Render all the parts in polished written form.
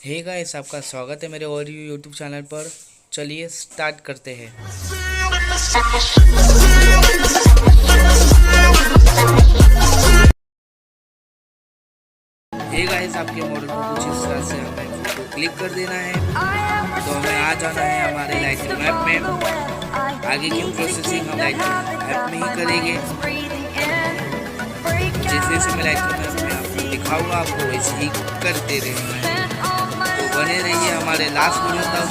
Hey guys, आपका स्वागत है मेरे और यूट्यूब चैनल पर। चलिए स्टार्ट करते हैं। हे गाइस, आपके मॉडल को कुछ इस तरह से हमें फोटो क्लिक कर देना है। तो हमें आ जाना है हमारे लाइटरूम ऐप में। आगे की प्रोसेसिंग हम लाइटरूम ऐप में ही करेंगे। जैसे जैसे मैं लाइटरूम ऐप में आपको दिखाऊंगा, आपको वैसे ही करते रहेंगे। तो बने रहिए हमारे लास्ट वीडियो तक।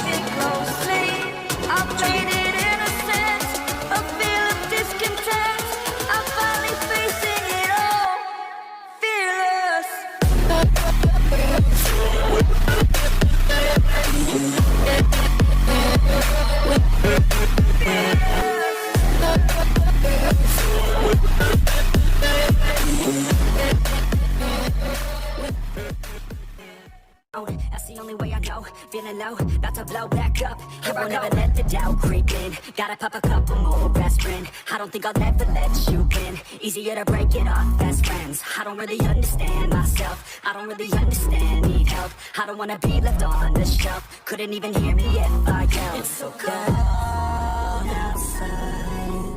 That's the only way I know. Feeling low, about to blow back up. I won't ever let the doubt creep in. Gotta pop a couple more aspirin. I don't think I'll ever let you in. Easier to break it off best friends. I don't really understand myself. I don't really understand, need help. I don't wanna be left on the shelf. Couldn't even hear me if I yelled. It's so cold outside.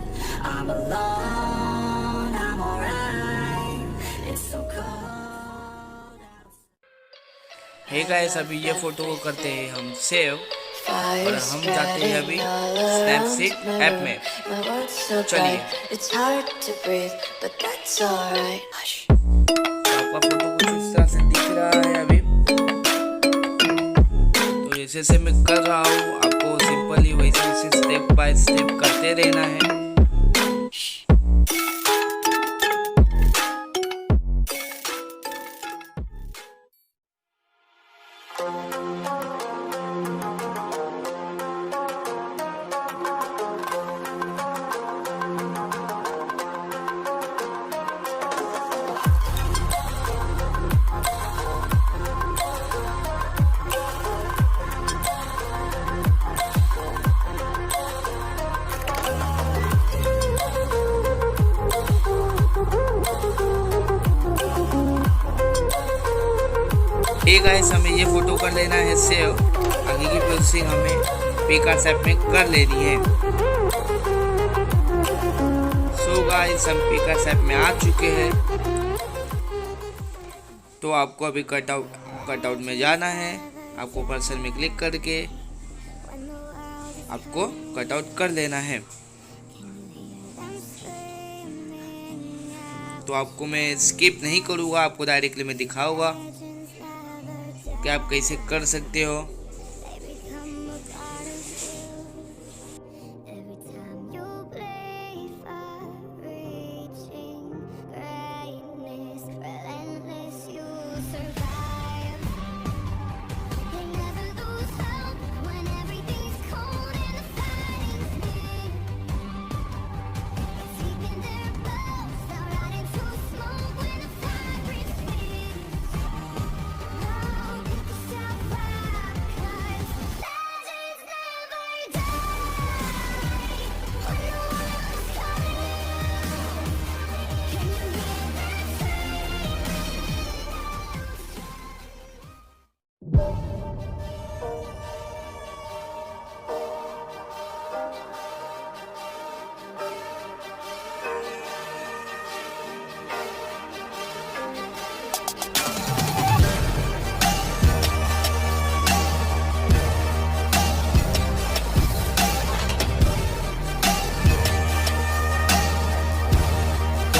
I'm alone, I'm alright. It's so cold. Hey guys, अभी ये photo को करते हैं हम save और हम जाते हैं अभी स्नैपसीड ऐप में। चलिए, आपका फोटो कुछ इस तरह से दिख रहा है अभी। तो जैसे से मैं कर रहा हूँ, आपको सिंपली वैसे स्टेप बाय स्टेप करते रहना है। हे गाइस, हमें ये फोटो कर लेना है सेव। आगे की प्रोसेसिंग हमें पिकार्ट्स ऐप में कर लेनी है। सो गाइस, हम पिकार्ट्स ऐप में आ चुके हैं। तो आपको अभी कटआउट में जाना है। आपको पर्सन में क्लिक करके आपको कटआउट कर लेना है। तो आपको मैं स्किप नहीं करूँगा, आपको डायरेक्टली मैं दिखाऊंगा कि आप कैसे कर सकते हो।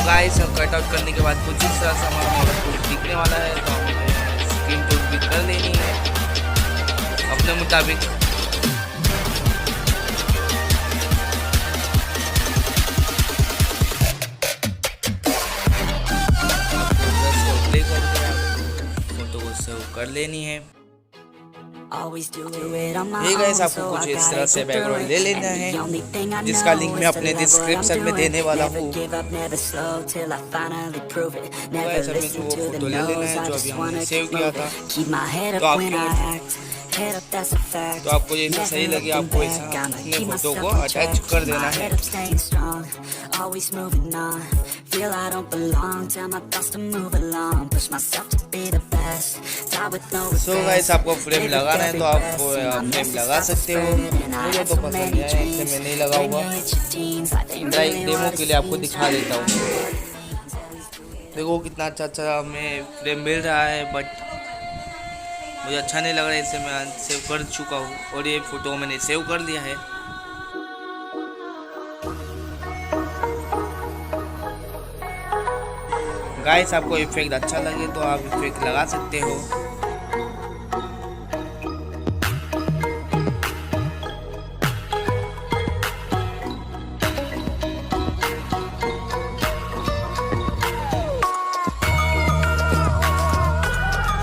गाइस, हम कट आउट करने के बाद कुछ इस तरह से हमारा मॉडल कुछ दिखने वाला है। तो हमें स्क्रीन टूट भी कर लेनी है अपने मुताबिक। प्ले करके फोटो को सेव कर लेनी है। हे गाइस, आपको कुछ इस तरह से बैकग्राउंड ले लेना है, जिसका लिंक मैं अपने डिस्क्रिप्शन में देने वाला हूँ। गाइस, हमें जो फोटो ले लेना है जो अभी हमने सेव किया था। तो आपको head up, that's a fact. तो आपको जैसा सही लगे आपको ऐसा अपने फोटो को अटैच कर देना है। Staying strong, always moving on. Feel I don't belong, tell my thoughts to move along. Push myself to be the best, die with no regrets. So guys आपको फ्रेम लगाना है तो आप फ्रेम लगा सकते हो। मुझे तो पसंद है, इससे मैं नहीं लगाऊंगा। ड्राइंग डेमो के लिए आपको दिखा देता हूँ। देखो कितना अच्छा हमें फ्रेम मिल रहा है, बट मुझे अच्छा नहीं लग रहा है, इससे मैं सेव कर चुका हूँ और ये फोटो मैंने सेव कर लिया है। गाइस आपको इफेक्ट अच्छा लगे तो आप इफेक्ट लगा सकते हो।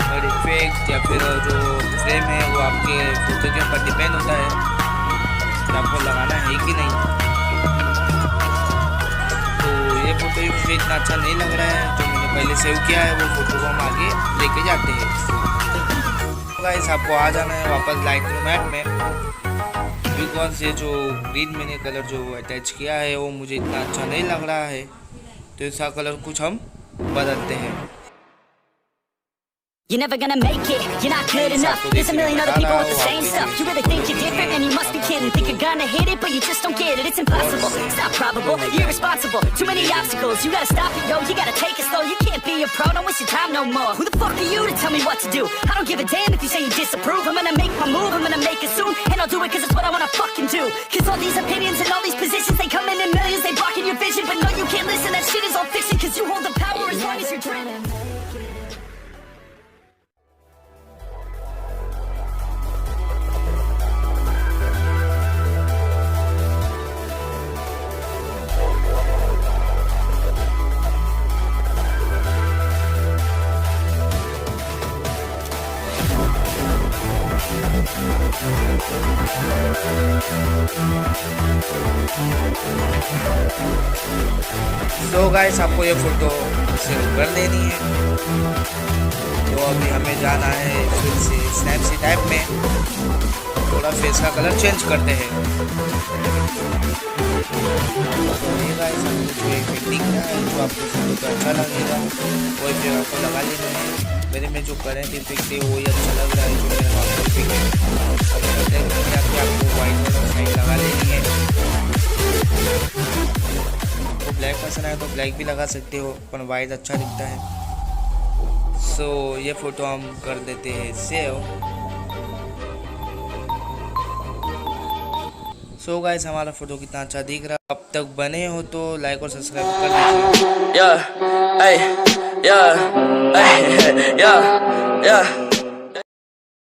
और इफेक्ट या फिर जो फ्रेम है वो आपके फोटो के ऊपर डिपेंड होता है कि आपको लगाना है कि नहीं। तो ये फोटो मुझे इतना अच्छा नहीं लग रहा है, जो मैंने पहले सेव किया है वो फोटो को हम आगे लेके जाते हैं। गाइस आपको आ जाना है वापस लाइटरूम ऐप में, बिकॉज ये जो ग्रीन मैंने कलर जो अटैच किया है वो मुझे इतना अच्छा नहीं लग रहा है, तो इसका कलर कुछ हम बदलते हैं। You're never gonna make it, you're not good enough. There's a million other people with the same stuff. You really think you're different and you must be kidding. Think you're gonna hit it but you just don't get it. It's impossible, it's not probable, you're irresponsible. Too many obstacles, you gotta stop it, yo. You gotta take it slow, you can't be a pro, don't waste your time no more. Who the fuck are you to tell me what to do? I don't give a damn if you say you disapprove. I'm gonna make my move, I'm gonna make it soon. And I'll do it cause it's what I wanna fucking do. Cause all these opinions and all these positions, they come in millions, they blocking your vision. But no, you can't listen, that shit is all fiction. Cause you hold the power as long as you're dreaming. तो guys आपको ये photo save कर लेनी है। तो अभी हमें जाना है फिर से स्नैपसीड ऐप में, थोड़ा फेस का कलर चेंज करते हैं। तो ये गाइस आपको जो इफेक्ट दिख रहा है, जो आपको फोटो को अच्छा लगेगा वो इफेक्ट आपको लगा लेना है। मेरे में जो करंट इफेक्ट है वो ही अच्छा लग रहा है, जो मेरा नॉर्मल इफेक्ट है। आपको वाइट वाला साइड लगा लेनी है। तो ब्लैक पसंद आए तो ब्लैक भी लगा सकते हो, पर वाइट अच्छा दिखता है। सो ये फोटो हम कर देते हैं सेव। सो गाइस हमारा फोटो कितना अच्छा दिख रहा है। अब तक बने हो तो लाइक और सब्सक्राइब कर दीजिए। Yeah,